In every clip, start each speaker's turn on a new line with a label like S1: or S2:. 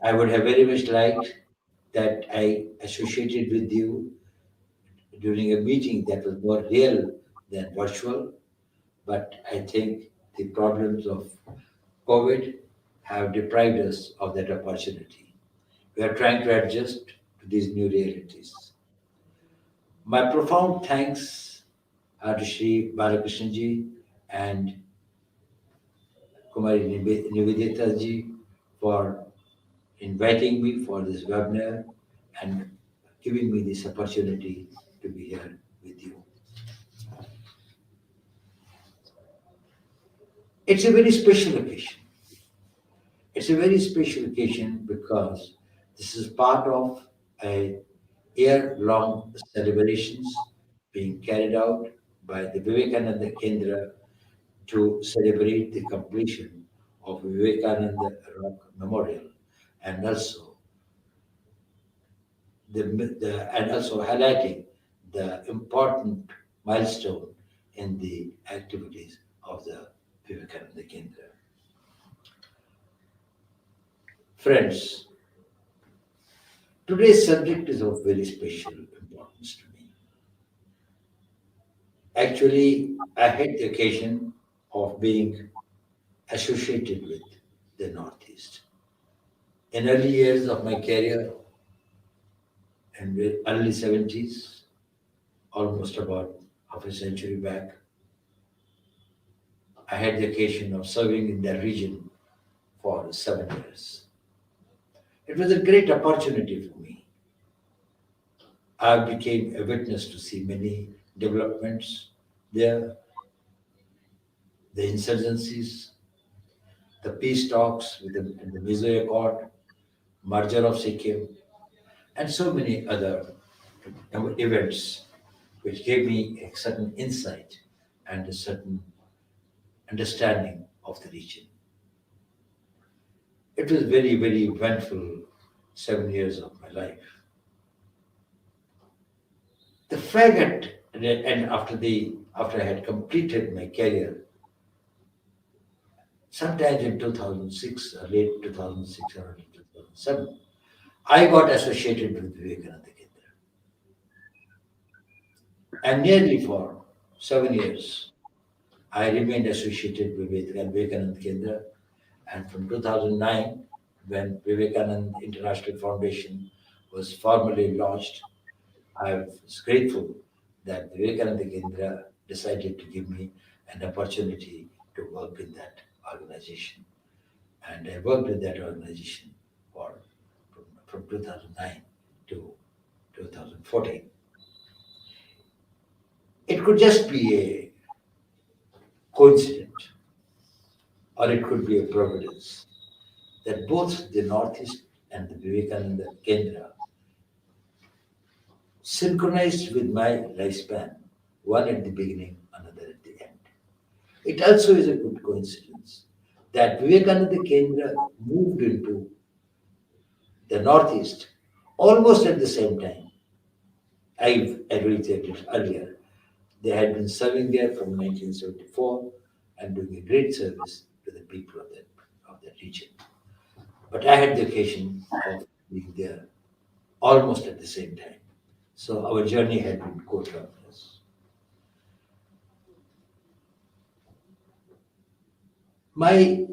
S1: I would have very much liked that I associated with you during a meeting that was more real than virtual, but I think the problems of COVID have deprived us of that opportunity. We are trying to adjust to these new realities. My profound thanks are to Shri Balakrishnan and Kumari Nivedita ji for inviting me for this webinar and giving me this opportunity to be here with you. It's a very special occasion. It's a very special occasion because this is part of a year-long celebrations being carried out by the Vivekananda Kendra to celebrate the completion of Vivekananda Rock Memorial and also and also highlighting the important milestone in the activities of the Vivekananda Kendra. Friends, today's subject is of very special importance to me. Actually, I had the occasion of being associated with the Northeast. In early years of my career, in the early 70s, almost about half a century back, I had the occasion of serving in that region for 7 years. It was a great opportunity for me. I became a witness to see many developments there, the insurgencies, the peace talks with the Mizo Accord, merger of Sikkim, and so many other events which gave me a certain insight and a certain understanding of the region. It was very, very eventful 7 years of my life. The fact and after I had completed my career, sometimes in 2006, late 2006 or early 2007, I got associated with Vivekananda Kendra. And nearly for 7 years, I remained associated with Vivekananda Kendra. And from 2009, when Vivekananda International Foundation was formally launched, I was grateful that Vivekananda Kendra decided to give me an opportunity to work in that organization. And I worked with that organization from 2009 to 2014. It could just be a coincidence or it could be a providence that both the Northeast and the Vivekananda Kendra synchronized with my lifespan, one at the beginning, another at the end. It also is a good coincidence that Vivekananda Kendra moved into the Northeast almost at the same time. I reached it earlier. They had been serving there from 1974 and doing a great service to the people of that region. But I had the occasion of being there almost at the same time. So our journey had been co-travelers. My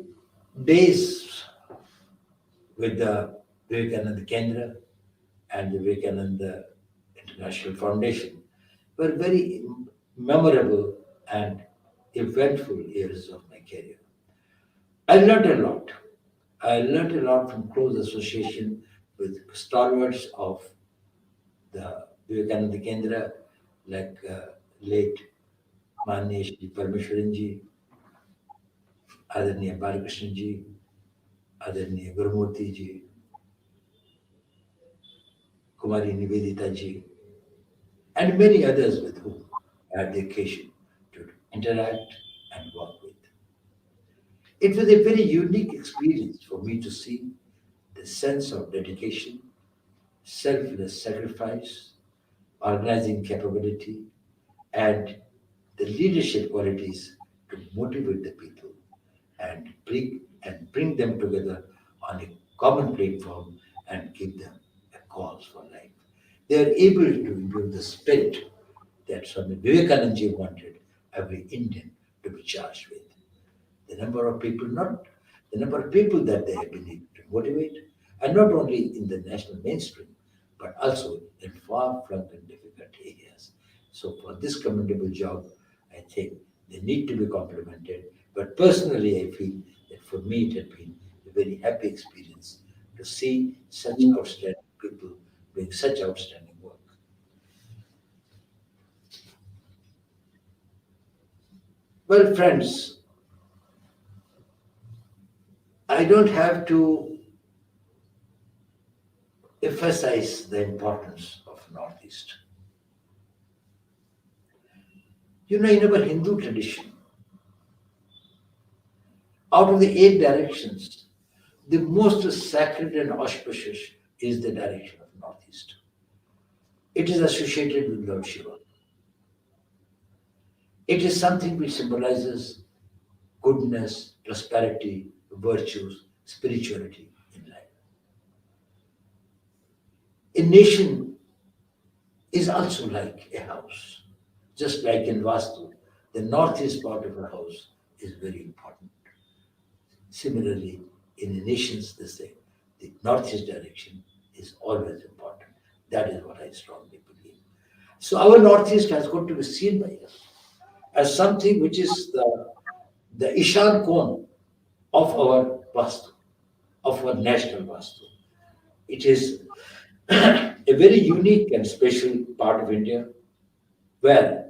S1: days with the Vivekananda Kendra and the Vivekananda International Foundation were very memorable and eventful years of my career. I learned a lot. I learned a lot from close association with stalwarts of the Vivekananda Kendra, like late माननीय श्री परमेश्वरन जी, आदरणीय बालकृष्ण जी, आदरणीय गुरुमूर्ति जी, कुमारी निवेदिता जी, and many others with whom I had the occasion to interact and work with. It was a very unique experience for me to see the sense of dedication, selfless sacrifice, organizing capability, and the leadership qualities to motivate the people and bring them together on a common platform and give them a cause for life. They are able to imbue the spirit that Swami Vivekananda wanted every Indian to be charged with. The number of people, not the number of people that they have been able to motivate, and not only in the national mainstream, but also in far-flung and difficult areas. So for this commendable job, I think they need to be complimented. But personally, I feel that for me it had been a very happy experience to see such outstanding people doing such outstanding work. Well, friends, I don't have to emphasize the importance of Northeast. You know, in our Hindu tradition, out of the eight directions, the most sacred and auspicious is the direction of Northeast. It is associated with Lord Shiva. It is something which symbolizes goodness, prosperity, virtues, spirituality in life. A nation is also like a house. Just like in Vastu, the northeast part of a house is very important. Similarly, in the nations, the same. The northeast direction is always important. That is what I strongly believe. So our northeast has got to be seen by us as something which is the Ishan cone of our Vastu, of our national Vastu. It is a very unique and special part of India where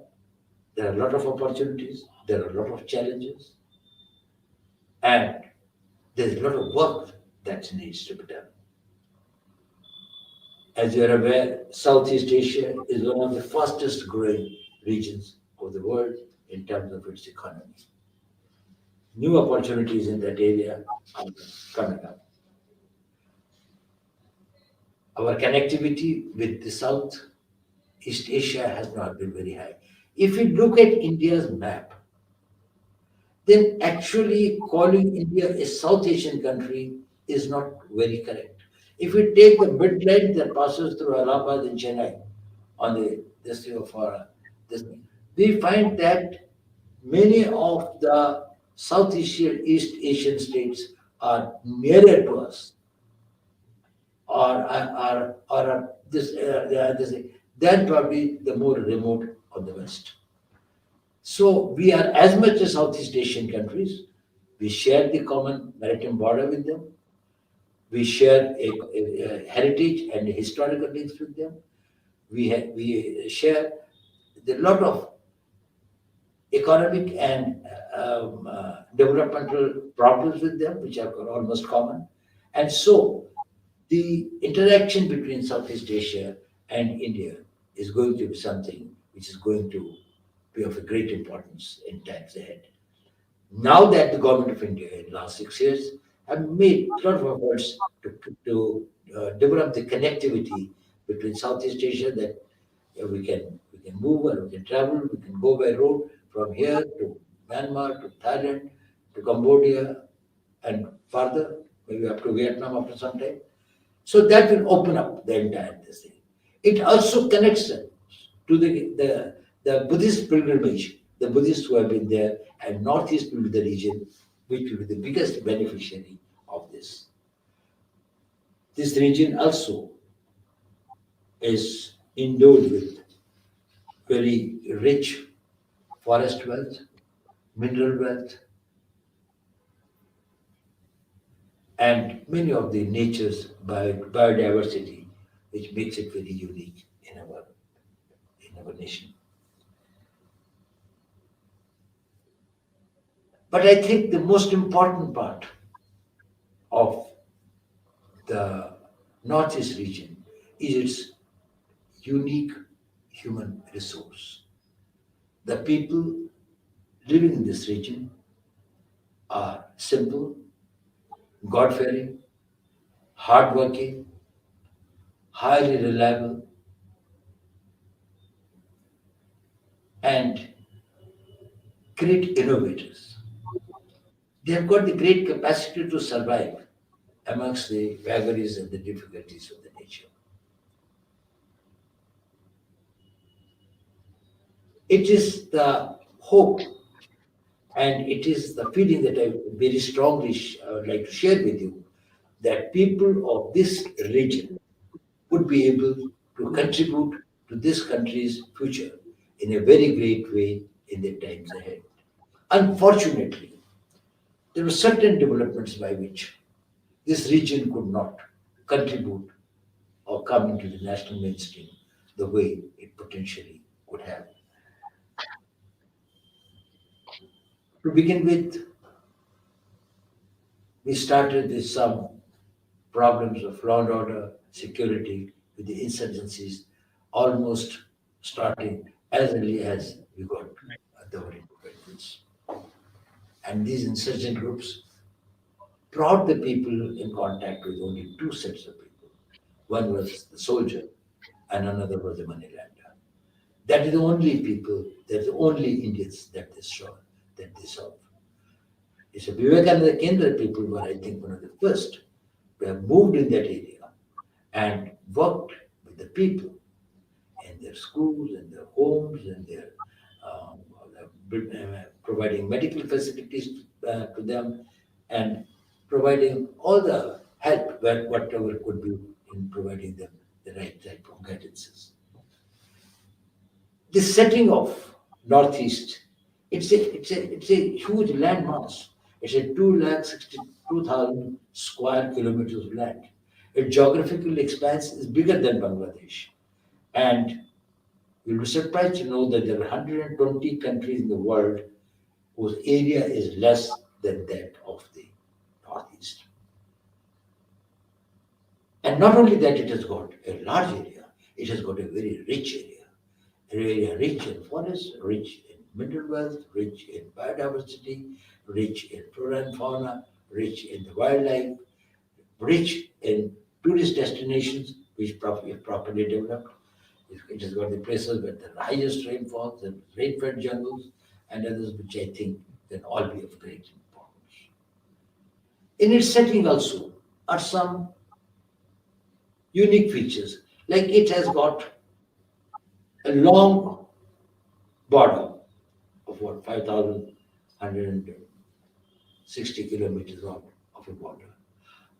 S1: there are a lot of opportunities, there are a lot of challenges, and there's a lot of work that needs to be done. As you are aware, Southeast Asia is one of the fastest growing regions of the world in terms of its economy. New opportunities in that area are coming up. Our connectivity with the Southeast Asia has not been very high. If you look at India's map, then actually calling India a South Asian country is not very correct. If we take the midline that passes through Allahabad and Chennai on the this thing of this, we find that many of the East Asian states are nearer to us, or this thing, than probably the more remote on the west. So we are as much as Southeast Asian countries. We share the common maritime border with them. We share a heritage and historical links with them. We share a lot of economic and developmental problems with them, which are almost common. And so the interaction between Southeast Asia and India is going to be something which is going to be of a great importance in times ahead. Now that the government of India in the last 6 years have made a lot of efforts to develop the connectivity between Southeast Asia, that we can move and we can travel, we can go by road from here to Myanmar, to Thailand, to Cambodia, and further, maybe up to Vietnam after some time. So that will open up the entire this thing. It also connects us to the Buddhist pilgrimage, the Buddhists who have been there, and Northeast will be the region which will be the biggest beneficiary of this. This region also is endowed with very rich forest wealth, mineral wealth, and many of the nature's biodiversity, which makes it very unique in our nation. But I think the most important part of the Northeast region is its unique human resource. The people living in this region are simple, God fearing, hardworking, highly reliable, and great innovators. They have got the great capacity to survive amongst the vagaries and the difficulties of the nature. It is the hope and it is the feeling that I very strongly would like to share with you that people of this region would be able to contribute to this country's future in a very great way in the times ahead. Unfortunately, there were certain developments by which this region could not contribute or come into the national mainstream the way it potentially could have. To begin with, we started with some problems of law and order, security, with the insurgencies almost starting as early as we got the independence. And these insurgent groups brought the people in contact with only two sets of people. One was the soldier, and another was the moneylender. That is the only people, that's the only Indians that they saw, that they saw. It's a Vivekananda Kendra people were, I think, one of the first to have moved in that area and worked with the people in their schools, in their homes, in their providing medical facilities to them and providing all the help whatever could be in providing them the right type of guidances. This setting of Northeast, it's a huge landmass. It's a 262,000 square kilometers of land. Its geographical expanse is bigger than Bangladesh. And you'll be surprised to know that there are 120 countries in the world whose area is less than that of the Northeast. And not only that, it has got a large area, it has got a very rich area. An area rich in forests, rich in mineral wealth, rich in biodiversity, rich in flora and fauna, rich in the wildlife, rich in tourist destinations which if properly developed. It has got the places with the highest rainfall, the rain-fed jungles, and others which I think can all be of great importance. In its setting also are some unique features, like it has got a long border of what 5,160 kilometers of a border.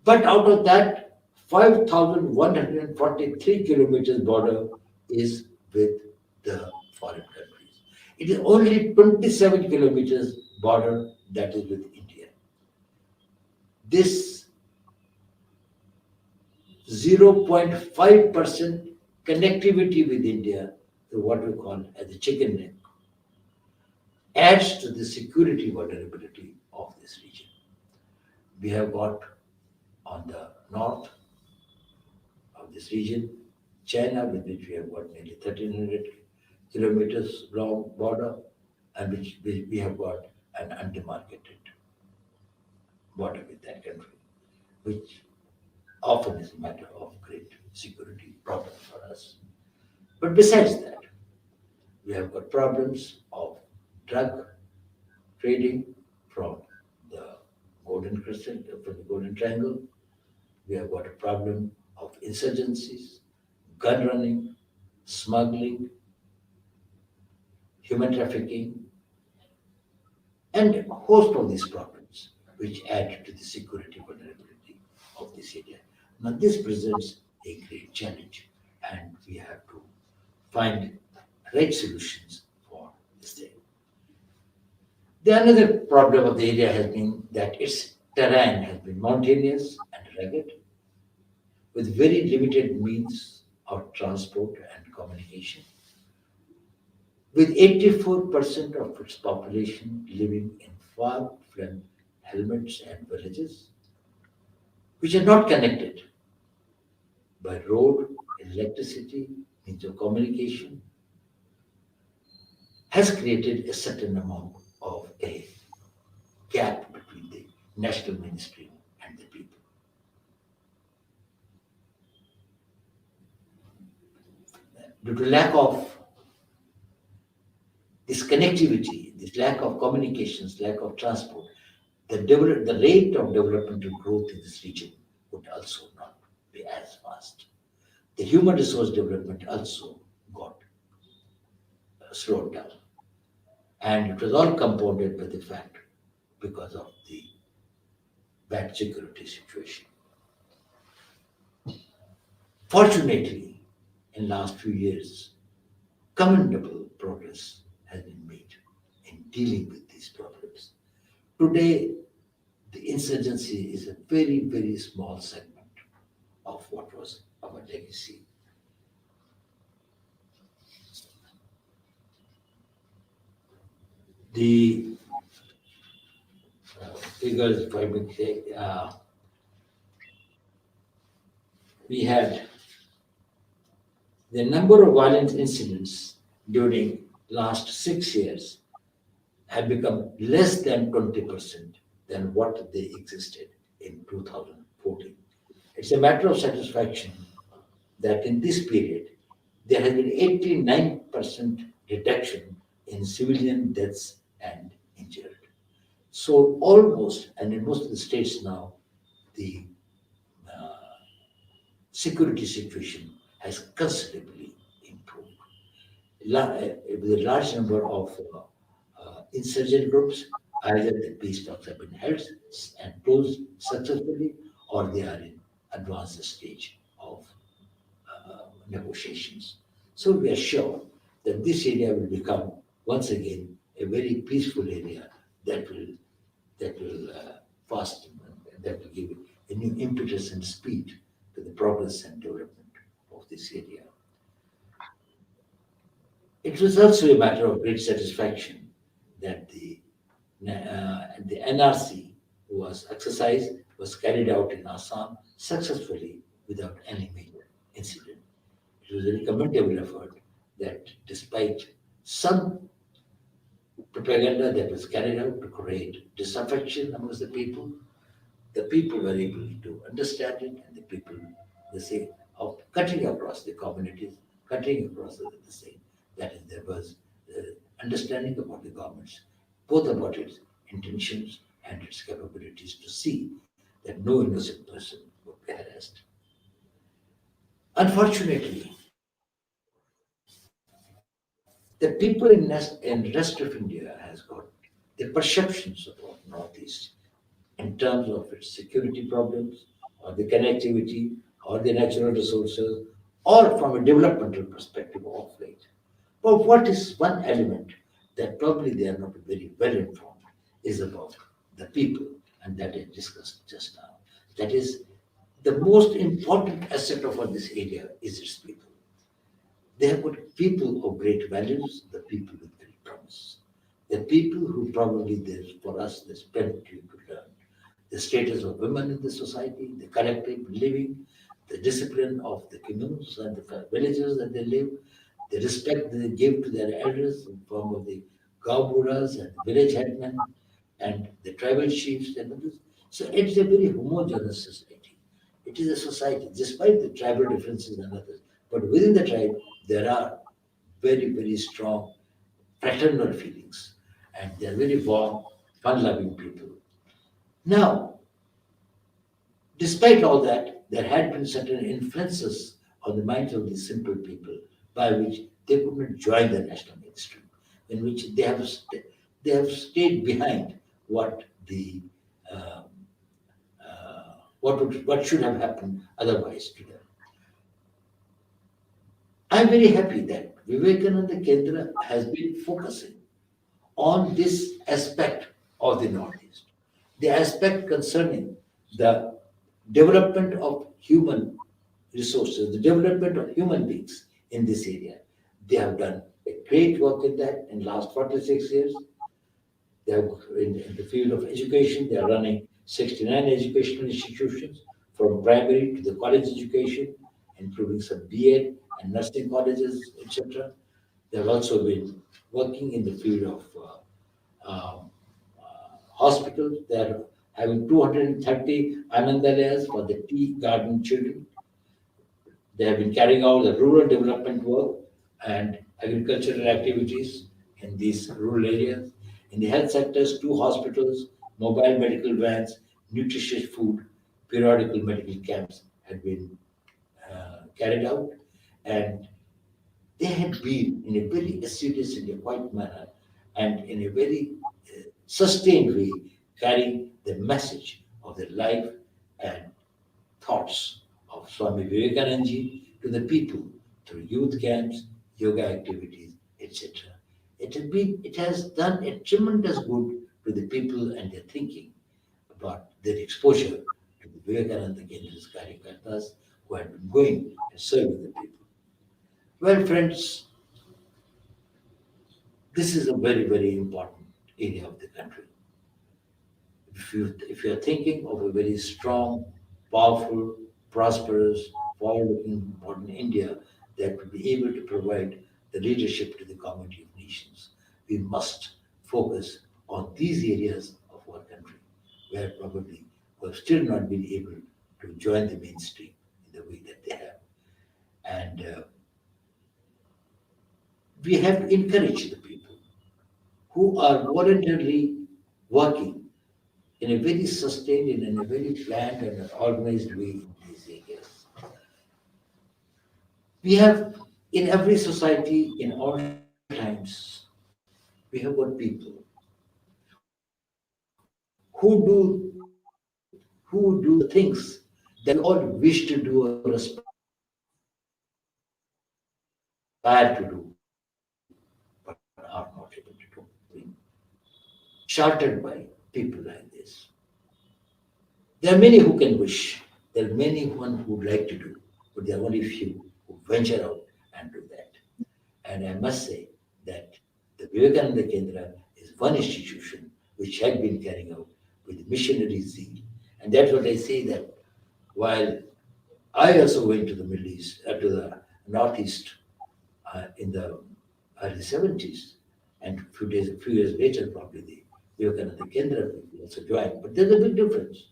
S1: But out of that, 5,143 kilometers border is with the foreign countries. It is only 27 kilometers border that is with India. This 0.5% connectivity with India, what we call as the chicken neck, adds to the security vulnerability of this region. We have got on the north of this region China, with which we have got nearly 1,300 kilometers long border, and which we have got an undemarcated border with that country, which often is a matter of great security problem for us. But besides that, we have got problems of drug trading from the Golden Crescent, from the Golden Triangle. We have got a problem of insurgencies, gun running, smuggling, human trafficking, and a host of these problems which add to the security vulnerability of this area. Now, this presents a great challenge, and we have to find right solutions for this thing. The another problem of the area has been that its terrain has been mountainous and rugged, with very limited means of transport and communication, with 84% of its population living in far-flung hamlets and villages, which are not connected by road, electricity, means of communication, has created a certain amount of a gap between the national mainstream and the people. Due to lack of this connectivity, this lack of communications, lack of transport, the rate of developmental growth in this region would also not be as fast. The human resource development also got slowed down. And it was all compounded by the fact because of the bad security situation. Fortunately, in last few years, commendable progress has been made in dealing with these problems. Today, the insurgency is a very, very small segment of what was our legacy. The figures, if I may say, we had the number of violent incidents during last 6 years have become less than 20% than what they existed in 2014. It's a matter of satisfaction that in this period there has been 89% reduction in civilian deaths and injured. So almost, and in most of the states now, the security situation has considerably improved. With a large number of insurgent groups, either the peace talks have been held and closed successfully, or they are in advanced stage of negotiations. So we are sure that this area will become once again a very peaceful area that will fast that will give a new impetus and speed to the progress and development of this area. It was also a matter of great satisfaction that the NRC was carried out in Assam successfully without any major incident. It was a commendable effort that despite some propaganda that was carried out to create disaffection amongst the people were able to understand it, and the people, they say, of cutting across the communities, cutting across the same. That is, there was understanding about the governments, both about its intentions and its capabilities to see that no innocent person would be harassed. Unfortunately, the people in rest of India has got the perceptions about Northeast in terms of its security problems, or the connectivity, or the natural resources, or from a developmental perspective of late. But what is one element that probably they are not very well informed is about the people, and that I discussed just now. That is, the most important asset of all this area is its people. They have got people of great values, the people with great promise. The people who probably there's for us there's plenty to learn. The status of women in the society, the collective living, the discipline of the communes and the villages that they live, the respect that they give to their elders in form of the Gauburas and the village headmen and the tribal chiefs and others. So it's a very homogeneous society. It is a society, despite the tribal differences and others, but within the tribe there are very, very strong fraternal feelings, and they are very warm, fun-loving people. Now, despite all that, there had been certain influences on the minds of these simple people by which they could not join the national mainstream, in which they have stayed behind what the what should have happened otherwise to them. I'm very happy that Vivekananda Kendra has been focusing on this aspect of the Northeast, the aspect concerning the development of human resources, the development of human beings in this area. They have done a great work in that in last 46 years. They have in the field of education, they are running 69 educational institutions from primary to the college education, including some BEd and nursing colleges, etc. They have also been working in the field of hospitals. They are having 230 Anandalayas for the tea garden children. They have been carrying out the rural development work and agricultural activities in these rural areas. In the health sectors, two hospitals, mobile medical vans, nutritious food. periodical medical camps had been carried out, and they had been in a very assiduous and a quiet manner and in a very sustained way carrying the message of the life and thoughts of Swami Vivekananda to the people through youth camps, yoga activities, etc. It has done a tremendous good to the people and their thinking about their exposure to the Vivekananda Kendra's Karyakartas who had been going and serving the people. Well, friends, this is a very, very important area of the country. If you are thinking of a very strong, powerful, prosperous, forward-looking modern India that will be able to provide the leadership to the community of nations, we must focus on these areas of our country where probably we have still not been able to join the mainstream in the way that they have. And we have to encourage the people who are voluntarily working in a very sustained and in a very planned and an organized way in these areas. We have in every society in all times, we have got people who do the things that we all wish to do or aspire to do, but are not able to do. Being chartered by people like this. There are many who can wish. There are many one who would like to do, but there are only few who venture out and do that. And I must say that the Vivekananda Kendra is one institution which had been carrying out with missionary zeal. And that's what I say that while I also went to the Middle East, to the Northeast in the early 70s, and a few years later, probably the Vivekananda Kendra people also joined. But there's a big difference.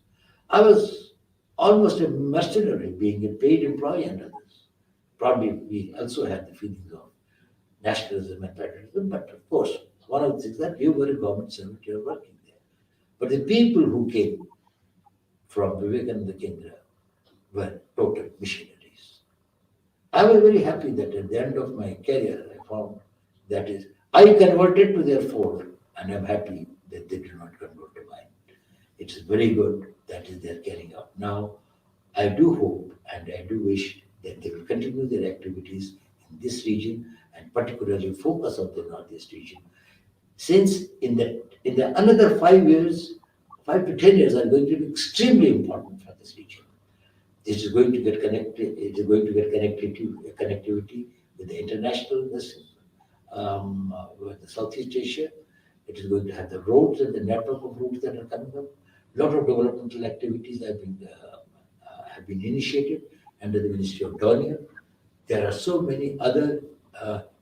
S1: I was almost a mercenary, being a paid employee under this. Probably we also had the feelings of nationalism and patriotism, but of course, one of the things that you were a government servant, you were working there. But the people who came from Vivekananda Kendra were total missionaries. I was very happy that at the end of my career, I found that is, I converted to their fold, and I'm happy that they did not convert to mine. It's very good that is they're carrying out. Now, I do hope and I do wish that they will continue their activities in this region and particularly focus on the Northeast region. Since in the another 5 years, 5 to 10 years are going to be extremely important for this region. This is going to get connected. It is going to get connectivity with the international with the Southeast Asia. It is going to have the roads and the network of roads that are coming up. A lot of developmental activities have been initiated under the Ministry of Dornier. There are so many other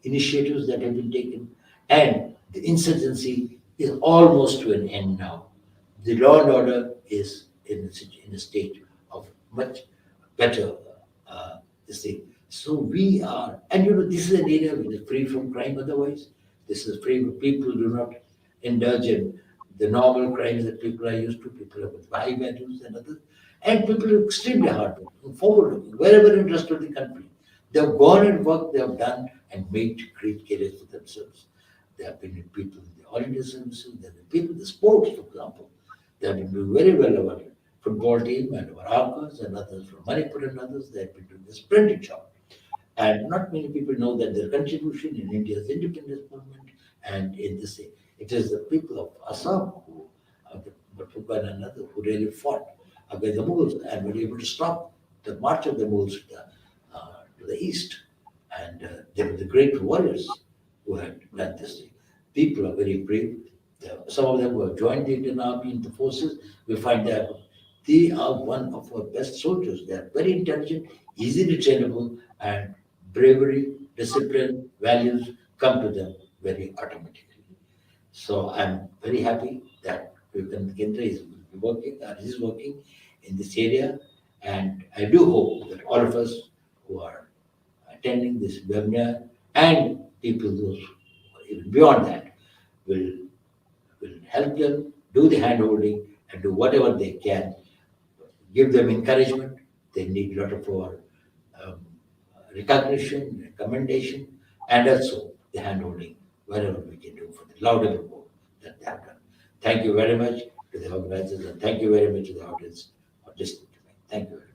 S1: initiatives that have been taken, and the insurgency is almost to an end now. The law and order is in a state of much better this thing. So we are, and this is an area which is free from crime otherwise. This is free, people do not indulge in the normal crimes that people are used to. People have high values and others. And people are extremely hardworking, forward-looking, wherever in the rest of the country. They have gone and worked, they have done and made great careers for themselves. There have been people in the all India services, there have been people in the sports, for example. They have been doing very well over the football team and our Arcos and others from Manipur and others. They have been doing a splendid job. And not many people know that their contribution in India's independence movement and in this thing. It is the people of Assam who, Batuka and another, who really fought against the Mughals and were able to stop the march of the Mughals to the east. And they were the great warriors who had done this thing. People are very brave. Some of them who have joined the Indian Army in the forces, we find that they are one of our best soldiers. They are very intelligent, easily trainable, and bravery, discipline, values come to them very automatically. So I'm very happy that Vivekananda Kendra is working in this area, and I do hope that all of us who are attending this webinar and people those who are even beyond that will help them do the hand holding and do whatever they can give them encouragement. They need a lot of our um, recognition, recommendation, and also the handholding wherever we can do for the laudable work that they have done. Thank you very much to the organizers, and thank you very much to the audience for listening to me. Thank you very much.